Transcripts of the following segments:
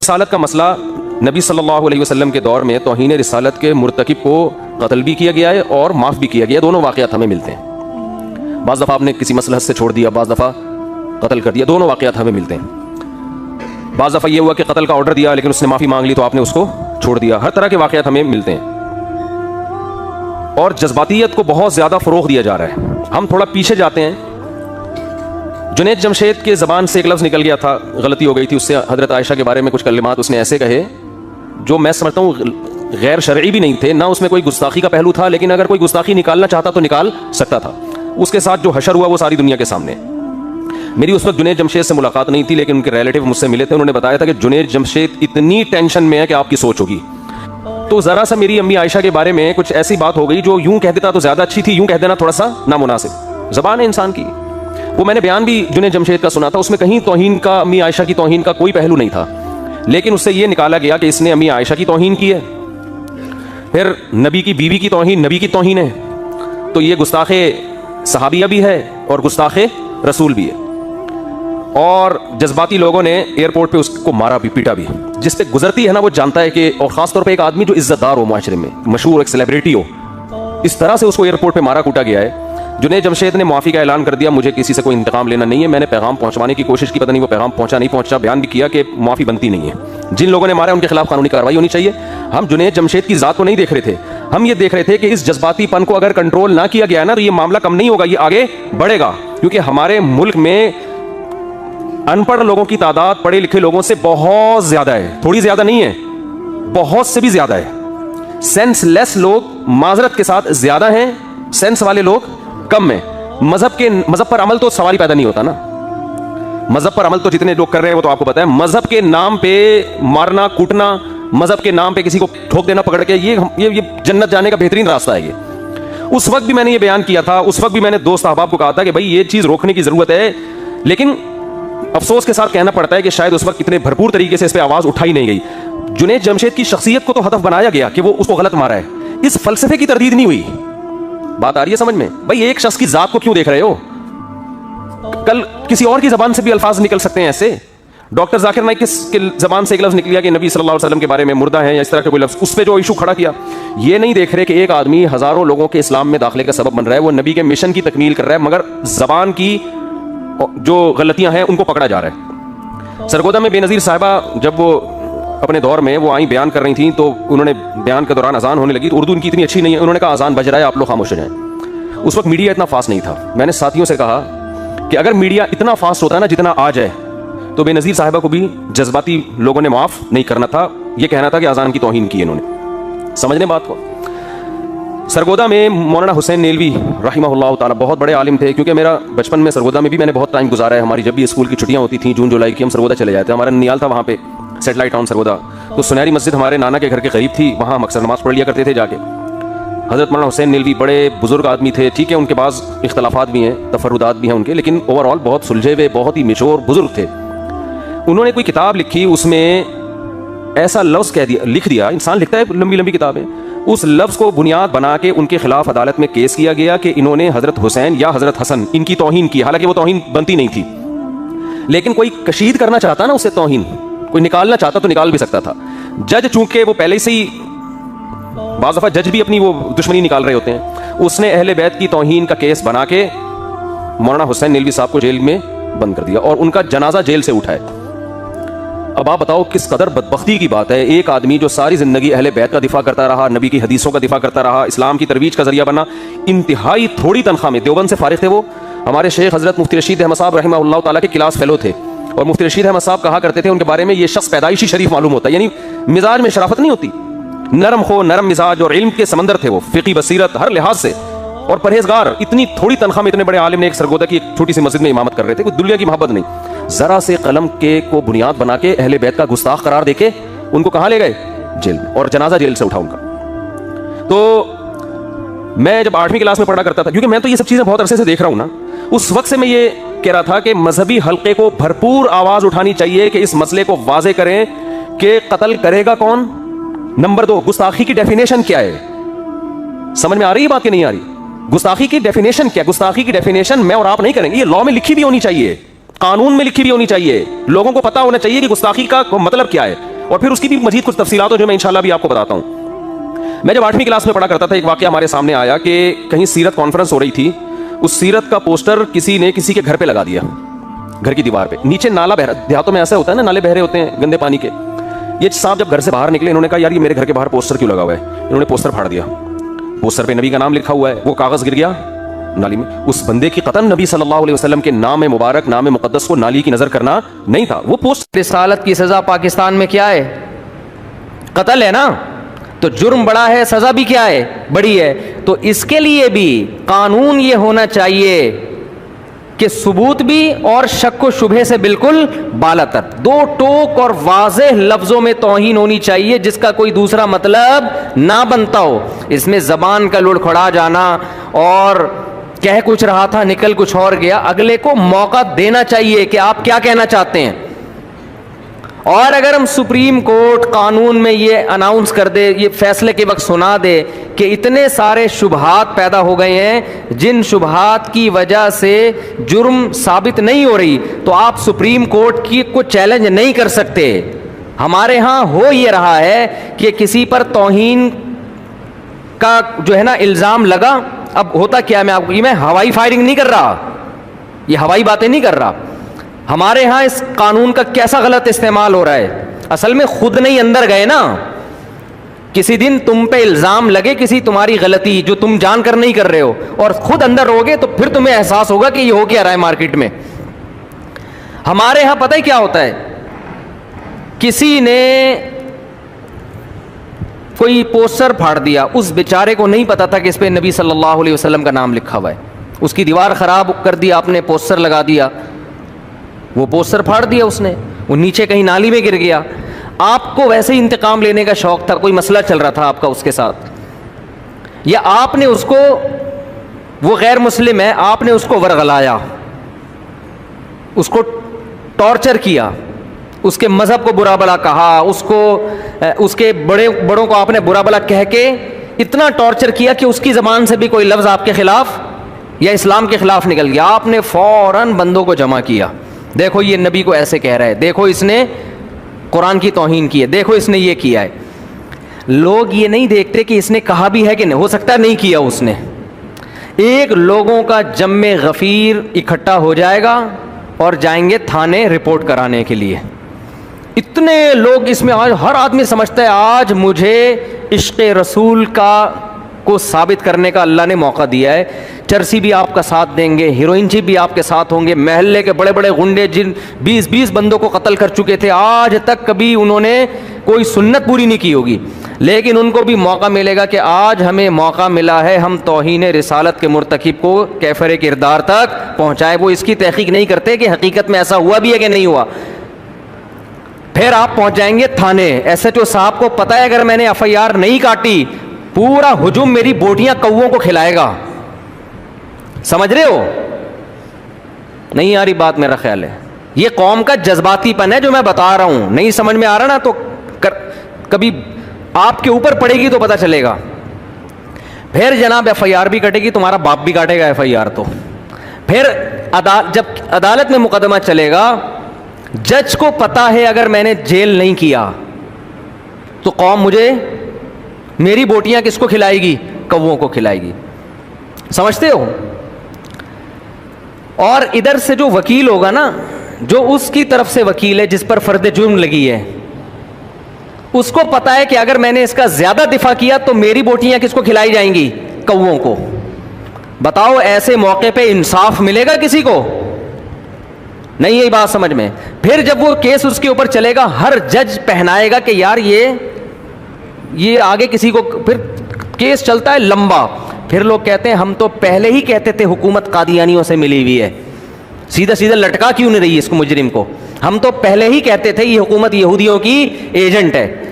رسالت کا مسئلہ نبی صلی اللہ علیہ وسلم کے دور میں توہین رسالت کے مرتکب کو قتل بھی کیا گیا ہے اور معاف بھی کیا گیا. دونوں واقعات ہمیں ملتے ہیں. بعض دفعہ آپ نے کسی مصلحت سے چھوڑ دیا, بعض دفعہ قتل کر دیا. دونوں واقعات ہمیں ملتے ہیں. بعض دفعہ یہ ہوا کہ قتل کا آرڈر دیا لیکن اس نے معافی مانگ لی تو آپ نے اس کو چھوڑ دیا. ہر طرح کے واقعات ہمیں ملتے ہیں. اور جذباتیت کو بہت زیادہ فروغ دیا جا رہا ہے. ہم تھوڑا پیچھے جاتے ہیں. جنید جمشید کے زبان سے ایک لفظ نکل گیا تھا, غلطی ہو گئی تھی, اس سے حضرت عائشہ کے بارے میں کچھ کلمات اس نے ایسے کہے جو میں سمجھتا ہوں غیر شرعی بھی نہیں تھے, نہ اس میں کوئی گستاخی کا پہلو تھا, لیکن اگر کوئی گستاخی نکالنا چاہتا تو نکال سکتا تھا. اس کے ساتھ جو حشر ہوا وہ ساری دنیا کے سامنے. میری اس وقت جنید جمشید سے ملاقات نہیں تھی, لیکن ان کے ریلیٹیو مجھ سے ملے تھے. انہوں نے بتایا تھا کہ جنید جمشید اتنی ٹینشن میں ہے کہ آپ کی سوچ ہوگی. تو ذرا سا میری امی عائشہ کے بارے میں کچھ ایسی بات ہو گئی جو یوں کہہ دیتا تو زیادہ اچھی تھی, یوں کہہ دینا تھوڑا سا نامناسب. زبان ہے انسان کی. وہ میں نے بیان بھی جنید جمشید کا سنا تھا, اس میں کہیں توہین کا, امی عائشہ کی توہین کا کوئی پہلو نہیں تھا, لیکن اس سے یہ نکالا گیا کہ اس نے امی عائشہ کی توہین کی ہے, پھر نبی کی بیوی کی توہین نبی کی توہین ہے, تو یہ گستاخ صحابیہ بھی ہے اور گستاخ رسول بھی ہے. اور جذباتی لوگوں نے ایئرپورٹ پہ اس کو مارا بھی, پیٹا بھی. جس پہ گزرتی ہے نا وہ جانتا ہے کہ, اور خاص طور پہ ایک آدمی جو عزت دار ہو معاشرے میں, مشہور ایک سیلیبریٹی ہو, اس طرح سے اس کو ایئرپورٹ پہ مارا کوٹا گیا ہے. جنید جمشید نے معافی کا اعلان کر دیا, مجھے کسی سے کوئی انتقام لینا نہیں ہے, میں نے پیغام پہنچوانے کی کوشش کی, پتہ نہیں وہ پیغام پہنچا نہیں پہنچا. بیان بھی کیا کہ معافی بنتی نہیں ہے, جن لوگوں نے مارا ان کے خلاف قانونی کارروائی ہونی چاہیے. ہم جنید جمشید کی ذات کو نہیں دیکھ رہے تھے, ہم یہ دیکھ رہے تھے کہ اس جذباتی پن کو اگر کنٹرول نہ کیا گیا نا تو یہ معاملہ کم نہیں ہوگا, یہ آگے بڑھے گا. کیونکہ ہمارے ملک میں ان پڑھ لوگوں کی تعداد پڑھے لکھے لوگوں سے بہت زیادہ ہے, تھوڑی زیادہ نہیں ہے, بہت سے بھی زیادہ ہے. سینس لیس لوگ معذرت کے ساتھ زیادہ ہیں, سینس والے لوگ کم ہیں. مذہب پر عمل تو سوال ہی پیدا نہیں ہوتا نا. مذہب پر عمل تو جتنے لوگ کر رہے ہیں وہ تو آپ کو پتا ہے. مذہب کے نام پہ مارنا کوٹنا, مذہب کے نام پہ کسی کو ٹھوک دینا پکڑ کے, یہ جنت جانے کا بہترین راستہ ہے. یہ اس وقت بھی میں نے یہ بیان کیا تھا, اس وقت بھی میں نے دوست احباب کو کہا تھا کہ بھائی یہ چیز روکنے کی ضرورت ہے, لیکن افسوس کے ساتھ کہنا پڑتا ہے کہ شاید اس وقت اتنے بھرپور طریقے سے اس پہ آواز اٹھائی نہیں گئی. جنید جمشید کی شخصیت کو تو ہدف بنایا گیا کہ وہ اس کو غلط مارا ہے, اس فلسفے کی تردید نہیں ہوئی. بات آ رہی ہے سمجھ میں؟ بھائی ایک شخص کی ذات کو کیوں دیکھ رہے ہو؟ کل کسی اور کی زبان سے بھی الفاظ نکل سکتے ہیں ایسے. ڈاکٹر ذاکر نائک کی زبان سے ایک لفظ نکل گیا کہ نبی صلی اللہ علیہ وسلم کے بارے میں مردہ ہیں یا اس طرح کا کوئی لفظ, اس پہ جو ایشو کھڑا کیا. یہ نہیں دیکھ رہے کہ ایک آدمی ہزاروں لوگوں کے اسلام میں داخلے کا سبب بن رہا ہے, وہ نبی کے مشن کی تکمیل کر رہا ہے, مگر زبان کی جو غلطیاں ہیں ان کو پکڑا جا رہا ہے. سرگودا میں بے نظیر صاحبہ جب وہ اپنے دور میں وہ آئیں بیان کر رہی تھیں تو انہوں نے بیان کے دوران اذان ہونے لگی, تو اردو ان کی اتنی اچھی نہیں ہے, انہوں نے کہا اذان بج رہا ہے آپ لوگ خاموش ہو جائیں. اس وقت میڈیا اتنا فاسٹ نہیں تھا. میں نے ساتھیوں سے کہا کہ اگر میڈیا اتنا فاسٹ ہوتا ہے نا جتنا آج ہے, تو بے نظیر صاحبہ کو بھی جذباتی لوگوں نے معاف نہیں کرنا تھا, یہ کہنا تھا کہ اذان کی توہین کی انہوں نے. سمجھنے بات کو. سرگودا میں مولانا حسین نیلوی رحمہ اللہ تعالیٰ بہت بڑے عالم تھے, کیونکہ میرا بچپن میں سرگودا میں بھی میں نے بہت ٹائم گزارا ہے. ہماری جب بھی اسکول کی چھٹیاں ہوتی تھیں جون جولائی کی, ہم سرگودا چلے جاتے. ہمارا ننیال تھا وہاں پہ, سیٹلائٹ ٹاؤن سرگودا, تو سنہری مسجد ہمارے نانا کے گھر کے قریب تھی, وہاں ہم اکثر نماز پڑھ لیا کرتے تھے جا کے. حضرت مولانا حسین نیلوی بڑے بزرگ آدمی تھے, ٹھیک ہے ان کے بعض اختلافات بھی ہیں, تفردات بھی ہیں ان کے, لیکن اوور آل بہت سلجھے ہوئے, بہت ہی میچور بزرگ تھے. انہوں نے کوئی کتاب لکھی, اس میں ایسا لفظ لکھ دیا, انسان لکھتا ہے لمبی لمبی کتابیں, اس لفظ کو بنیاد بنا کے ان کے خلاف عدالت میں کیس کیا گیا کہ انہوں نے حضرت حسین یا حضرت حسن ان کی توہین کی. حالانکہ وہ توہین بنتی نہیں تھی, لیکن کوئی کشید کرنا چاہتا نا اسے توہین, کوئی نکالنا چاہتا تو نکال بھی سکتا تھا. جج چونکہ وہ پہلے سے ہی, بعض دفعہ جج بھی اپنی وہ دشمنی نکال رہے ہوتے ہیں, اس نے اہل بیت کی توہین کا کیس بنا کے مولانا حسین نیلوی صاحب کو جیل میں بند کر دیا اور ان کا جنازہ جیل سے اٹھائے. اب آپ بتاؤ کس قدر بدبختی کی بات ہے. ایک آدمی جو ساری زندگی اہل بیت کا دفاع کرتا رہا, نبی کی حدیثوں کا دفاع کرتا رہا, اسلام کی ترویج کا ذریعہ بنا, انتہائی تھوڑی تنخواہ میں, دیوبند سے فارغ تھے وہ. ہمارے شیخ حضرت مفتی رشید احمد صاحب رحمہ اللہ تعالیٰ کے کلاس فیلو تھے, اور مفتی رشید احمد صاحب کہا کرتے تھے ان کے بارے میں, یہ شخص پیدائشی شریف معلوم ہوتا ہے, یعنی مزاج میں شرافت نہیں ہوتی, نرم خو, نرم مزاج اور علم کے سمندر تھے وہ, فقہی بصیرت ہر لحاظ سے, اور پرہیزگار. اتنی تھوڑی تنخواہ میں اتنے بڑے عالم نے ایک سرگودا کی ایک چھوٹی سی مسجد میں امامت کر رہے تھے, کوئی دنیا کی محبت نہیں. ذرا سے قلم کے کو بنیاد بنا کے اہل بیت کا گستاخ قرار دے کے ان کو کہاں لے گئے؟ جیل میں, اور جنازہ جیل سے اٹھا ان کا. تو میں جب 8ویں کلاس میں پڑھا کرتا تھا, کیونکہ میں تو یہ سب چیزیں بہت عرصے سے دیکھ رہا ہوں نا, اس وقت سے میں یہ کہہ رہا تھا کہ مذہبی حلقے کو بھرپور آواز اٹھانی چاہیے کہ اس مسئلے کو واضح کریں کہ قتل کرے گا کون. نمبر 2, گستاخی کی ڈیفینیشن کیا ہے؟ سمجھ میں آ رہی ہے بات کہ نہیں آ رہی؟ گستاخی کی ڈیفینیشن کیا؟ گستاخی کی ڈیفینیشن میں اور آپ نہیں کریں گے, یہ لاء میں لکھی بھی ہونی چاہیے, قانون میں لکھی بھی ہونی چاہیے, لوگوں کو پتا ہونا چاہیے کہ گستاخی کا مطلب کیا ہے. اور پھر اس کی بھی مزید کچھ تفصیلات جو میں انشاءاللہ بھی آپ کو بتاتا ہوں. میں جب 8ویں کلاس میں پڑھا کرتا تھا ایک واقعہ ہمارے سامنے آیا کہ کہیں سیرت کانفرنس ہو رہی تھی. اس سیرت کا پوسٹر کسی نے کسی کے گھر پہ لگا دیا, گھر کی دیوار پہ. نیچے نالا بہ رہا, دیہاتوں میں ایسا ہوتا ہے نا, نالے بہ رہے ہوتے ہیں گندے پانی کے. یہ صاحب جب گھر سے باہر نکلے انہوں نے کہا یار یہ میرے گھر کے باہر پوسٹر کیوں لگا ہوا ہے. انہوں نے پوسٹر پھاڑ دیا. پوسٹر پہ نبی کا نام لکھا ہوا ہے, وہ کاغذ گر گیا نالی میں. اس بندے کی قطعاً نبی صلی اللہ علیہ وسلم کے نام مبارک, نام مقدس کو نالی کی نظر کرنا نہیں تھا. وہ پوسٹ رسالت کی سزا پاکستان میں کیا ہے؟ قتل ہے نا. تو جرم بڑا ہے, سزا بھی کیا ہے؟ بڑی ہے. تو اس کے لیے بھی قانون یہ ہونا چاہیے کہ ثبوت بھی اور شک و شبہ سے بالکل بالاتر, دو ٹوک اور واضح لفظوں میں توہین ہونی چاہیے جس کا کوئی دوسرا مطلب نہ بنتا ہو. اس میں زبان کا لڑکھڑا جانا اور کہہ کچھ رہا تھا نکل کچھ اور گیا, اگلے کو موقع دینا چاہیے کہ آپ کیا کہنا چاہتے ہیں. اور اگر ہم سپریم کورٹ قانون میں یہ اناؤنس کر دے, یہ فیصلے کے وقت سنا دے کہ اتنے سارے شبہات پیدا ہو گئے ہیں جن شبہات کی وجہ سے جرم ثابت نہیں ہو رہی, تو آپ سپریم کورٹ کی کو چیلنج نہیں کر سکتے. ہمارے ہاں ہو یہ رہا ہے کہ کسی پر توہین کا جو ہے نا الزام لگا. اب ہوتا کیا, میں آپ کو, یہ میں ہوائی فائرنگ نہیں کر رہا, یہ ہوائی باتیں نہیں کر رہا. ہمارے ہاں اس قانون کا کیسا غلط استعمال ہو رہا ہے. اصل میں خود نہیں اندر گئے نا. کسی دن تم پہ الزام لگے کسی تمہاری غلطی جو تم جان کر نہیں کر رہے ہو, اور خود اندر رہوگے تو پھر تمہیں احساس ہوگا کہ یہ ہو کیا رہا ہے مارکیٹ میں. ہمارے ہاں پتہ ہی کیا ہوتا ہے, کسی نے کوئی پوسٹر پھاڑ دیا, اس بیچارے کو نہیں پتا تھا کہ اس پہ نبی صلی اللہ علیہ وسلم کا نام لکھا ہوا ہے. اس کی دیوار خراب کر دی آپ نے, پوسٹر لگا دیا, وہ پوسٹر پھاڑ دیا اس نے, وہ نیچے کہیں نالی میں گر گیا. آپ کو ویسے ہی انتقام لینے کا شوق تھا, کوئی مسئلہ چل رہا تھا آپ کا اس کے ساتھ, یا آپ نے اس کو, وہ غیر مسلم ہے, آپ نے اس کو ورغلایا, اس کو ٹارچر کیا, اس کے مذہب کو برا بلا کہا, اس کو اس کے بڑوں کو آپ نے برا بلا کہہ کے اتنا ٹارچر کیا کہ اس کی زبان سے بھی کوئی لفظ آپ کے خلاف یا اسلام کے خلاف نکل گیا. آپ نے فوراً بندوں کو جمع کیا, دیکھو یہ نبی کو ایسے کہہ رہا ہے, دیکھو اس نے قرآن کی توہین کی ہے, دیکھو اس نے یہ کیا ہے. لوگ یہ نہیں دیکھتے کہ اس نے کہا بھی ہے کہ نہیں, ہو سکتا ہے نہیں کیا اس نے. ایک لوگوں کا جم غفیر اکٹھا ہو جائے گا اور جائیں گے تھانے رپورٹ کرانے کے لیے. اتنے لوگ اس میں, آج ہر آدمی سمجھتا ہے آج مجھے عشق رسول کو ثابت کرنے کا اللہ نے موقع دیا ہے. چرسی بھی آپ کا ساتھ دیں گے, ہیروئن جی بھی آپ کے ساتھ ہوں گے, محلے کے بڑے بڑے غنڈے جن 20 بندوں کو قتل کر چکے تھے, آج تک کبھی انہوں نے کوئی سنت پوری نہیں کی ہوگی, لیکن ان کو بھی موقع ملے گا کہ آج ہمیں موقع ملا ہے ہم توہین رسالت کے مرتکب کو کیفر کردار تک پہنچائے. وہ اس کی تحقیق نہیں کرتے کہ حقیقت میں ایسا ہوا بھی ہے کہ نہیں ہوا. پھر آپ پہنچ جائیں گے تھانے. ایس ایچ او صاحب کو پتا ہے اگر میں نے ایف آئی آر نہیں کاٹی پورا ہجوم میری بوٹیاں کووں کو کھلائے گا. سمجھ رہے ہو نہیں آ رہی بات؟ میرا خیال ہے یہ قوم کا جذباتی پن ہے جو میں بتا رہا ہوں. نہیں سمجھ میں آ رہا نا تو کبھی آپ کے اوپر پڑے گی تو پتہ چلے گا. پھر جناب ایف آئی آر بھی کٹے گی, تمہارا باپ بھی کاٹے گا ایف آئی آر. تو پھر جب عدالت میں مقدمہ چلے گا, جج کو پتا ہے اگر میں نے جیل نہیں کیا تو قوم مجھے, میری بوٹیاں کس کو کھلائے گی؟ کووں کو کھلائے گی. سمجھتے ہو؟ اور ادھر سے جو وکیل ہوگا نا, جو اس کی طرف سے وکیل ہے جس پر فرد جرم لگی ہے, اس کو پتا ہے کہ اگر میں نے اس کا زیادہ دفاع کیا تو میری بوٹیاں کس کو کھلائی جائیں گی؟ کووں کو. بتاؤ ایسے موقع پہ انصاف ملے گا کسی کو؟ نہیں یہی بات سمجھ میں. پھر جب وہ کیس اس کے اوپر چلے گا, ہر جج پہنائے گا کہ یار یہ آگے کسی کو, پھر کیس چلتا ہے لمبا. پھر لوگ کہتے ہیں ہم تو پہلے ہی کہتے تھے حکومت قادیانیوں سے ملی ہوئی ہے, سیدھا سیدھا لٹکا کیوں نہیں رہی اس کو مجرم کو؟ ہم تو پہلے ہی کہتے تھے یہ حکومت یہودیوں کی ایجنٹ ہے.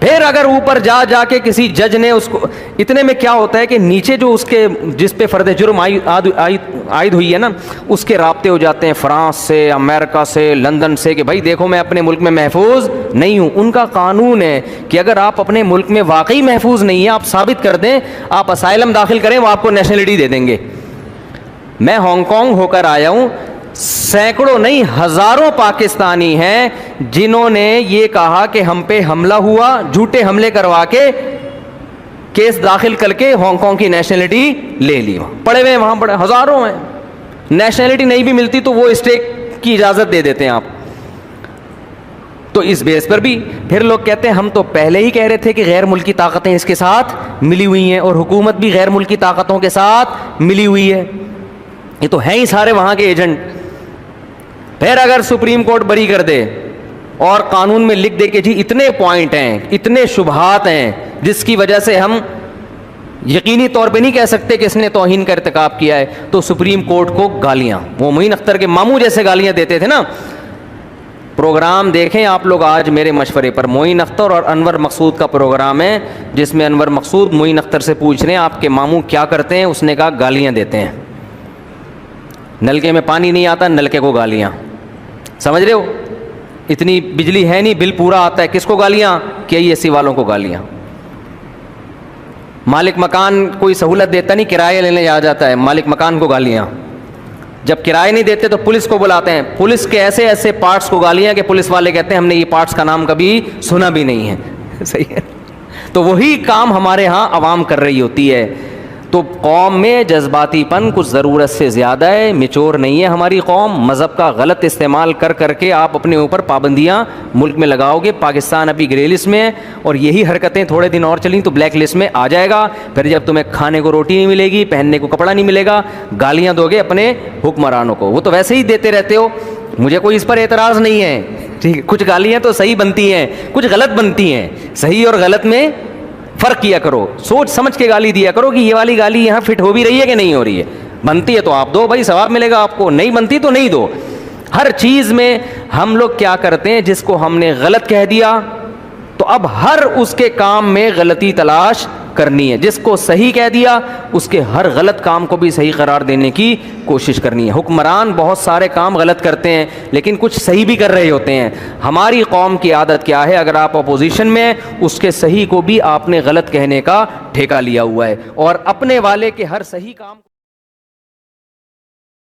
پھر اگر اوپر جا کے کسی جج نے اس کو, اتنے میں کیا ہوتا ہے کہ نیچے جو اس کے جس پہ فرد جرم عائد ہوئی ہے نا, اس کے رابطے ہو جاتے ہیں فرانس سے, امریکہ سے, لندن سے, کہ بھائی دیکھو میں اپنے ملک میں محفوظ نہیں ہوں. ان کا قانون ہے کہ اگر آپ اپنے ملک میں واقعی محفوظ نہیں ہیں, آپ ثابت کر دیں, آپ اسائلم داخل کریں, وہ آپ کو نیشنلٹی دے دیں گے. میں ہانگ کانگ ہو کر آیا ہوں, سینکڑوں نہیں ہزاروں پاکستانی ہیں جنہوں نے یہ کہا کہ ہم پہ حملہ ہوا, جھوٹے حملے کروا کے کیس داخل کر کے ہانگ کانگ کی نیشنلٹی لے لی. پڑے ہوئے وہاں پڑے ہزاروں ہیں, نیشنلٹی نہیں بھی ملتی تو وہ اسٹے کی اجازت دے دیتے ہیں آپ. تو اس بیس پر بھی پھر لوگ کہتے ہیں ہم تو پہلے ہی کہہ رہے تھے کہ غیر ملکی طاقتیں اس کے ساتھ ملی ہوئی ہیں اور حکومت بھی غیر ملکی طاقتوں کے ساتھ ملی ہوئی ہے. یہ تو ہیں ہی سارے وہاں کے ایجنٹ. پھر اگر سپریم کورٹ بری کر دے اور قانون میں لکھ دے کہ جی اتنے پوائنٹ ہیں, اتنے شبہات ہیں جس کی وجہ سے ہم یقینی طور پہ نہیں کہہ سکتے کہ اس نے توہین کا ارتکاب کیا ہے, تو سپریم کورٹ کو گالیاں, وہ معین اختر کے ماموں جیسے گالیاں دیتے تھے نا. پروگرام دیکھیں آپ لوگ آج میرے مشورے پر, معین اختر اور انور مقصود کا پروگرام ہے جس میں انور مقصود معین اختر سے پوچھ رہے ہیں آپ کے ماموں کیا کرتے ہیں. اس نے کہا گالیاں دیتے ہیں, نلکے میں پانی نہیں آتا نلکے کو گالیاں. سمجھ رہے ہو, اتنی بجلی ہے نہیں بل پورا آتا ہے, کس کو گالیاں, کے ای ایس سی والوں کو گالیاں. مالک مکان کوئی سہولت دیتا نہیں, کرایہ لینے آ جاتا ہے, مالک مکان کو گالیاں. جب کرایہ نہیں دیتے تو پولیس کو بلاتے ہیں, پولیس کے ایسے ایسے پارٹس کو گالیاں کہ پولیس والے کہتے ہیں ہم نے یہ پارٹس کا نام کبھی سنا بھی نہیں ہے. صحیح ہے. تو وہی کام ہمارے ہاں عوام کر رہی ہوتی ہے. تو قوم میں جذباتی پن کچھ ضرورت سے زیادہ ہے, میچور نہیں ہے ہماری قوم. مذہب کا غلط استعمال کر کر کے آپ اپنے اوپر پابندیاں ملک میں لگاؤ گے. پاکستان ابھی گرے لسٹ میں ہے اور یہی حرکتیں تھوڑے دن اور چلیں تو بلیک لسٹ میں آ جائے گا. پھر جب تمہیں کھانے کو روٹی نہیں ملے گی, پہننے کو کپڑا نہیں ملے گا, گالیاں دو گے اپنے حکمرانوں کو. وہ تو ویسے ہی دیتے رہتے ہو, مجھے کوئی اس پر اعتراض نہیں ہے. ٹھیک ہے, کچھ گالیاں تو صحیح بنتی ہیں, کچھ غلط بنتی ہیں. صحیح اور غلط میں فرق کیا کرو, سوچ سمجھ کے گالی دیا کرو کہ یہ والی گالی یہاں فٹ ہو بھی رہی ہے کہ نہیں ہو رہی ہے. بنتی ہے تو آپ دو بھائی, ثواب ملے گا آپ کو, نہیں بنتی تو نہیں دو. ہر چیز میں ہم لوگ کیا کرتے ہیں, جس کو ہم نے غلط کہہ دیا تو اب ہر اس کے کام میں غلطی تلاش کرنی ہے, جس کو صحیح کہہ دیا اس کے ہر غلط کام کو بھی صحیح قرار دینے کی کوشش کرنی ہے. حکمران بہت سارے کام غلط کرتے ہیں لیکن کچھ صحیح بھی کر رہے ہوتے ہیں. ہماری قوم کی عادت کیا ہے, اگر آپ اپوزیشن میں اس کے صحیح کو بھی آپ نے غلط کہنے کا ٹھیکہ لیا ہوا ہے اور اپنے والے کے ہر صحیح کام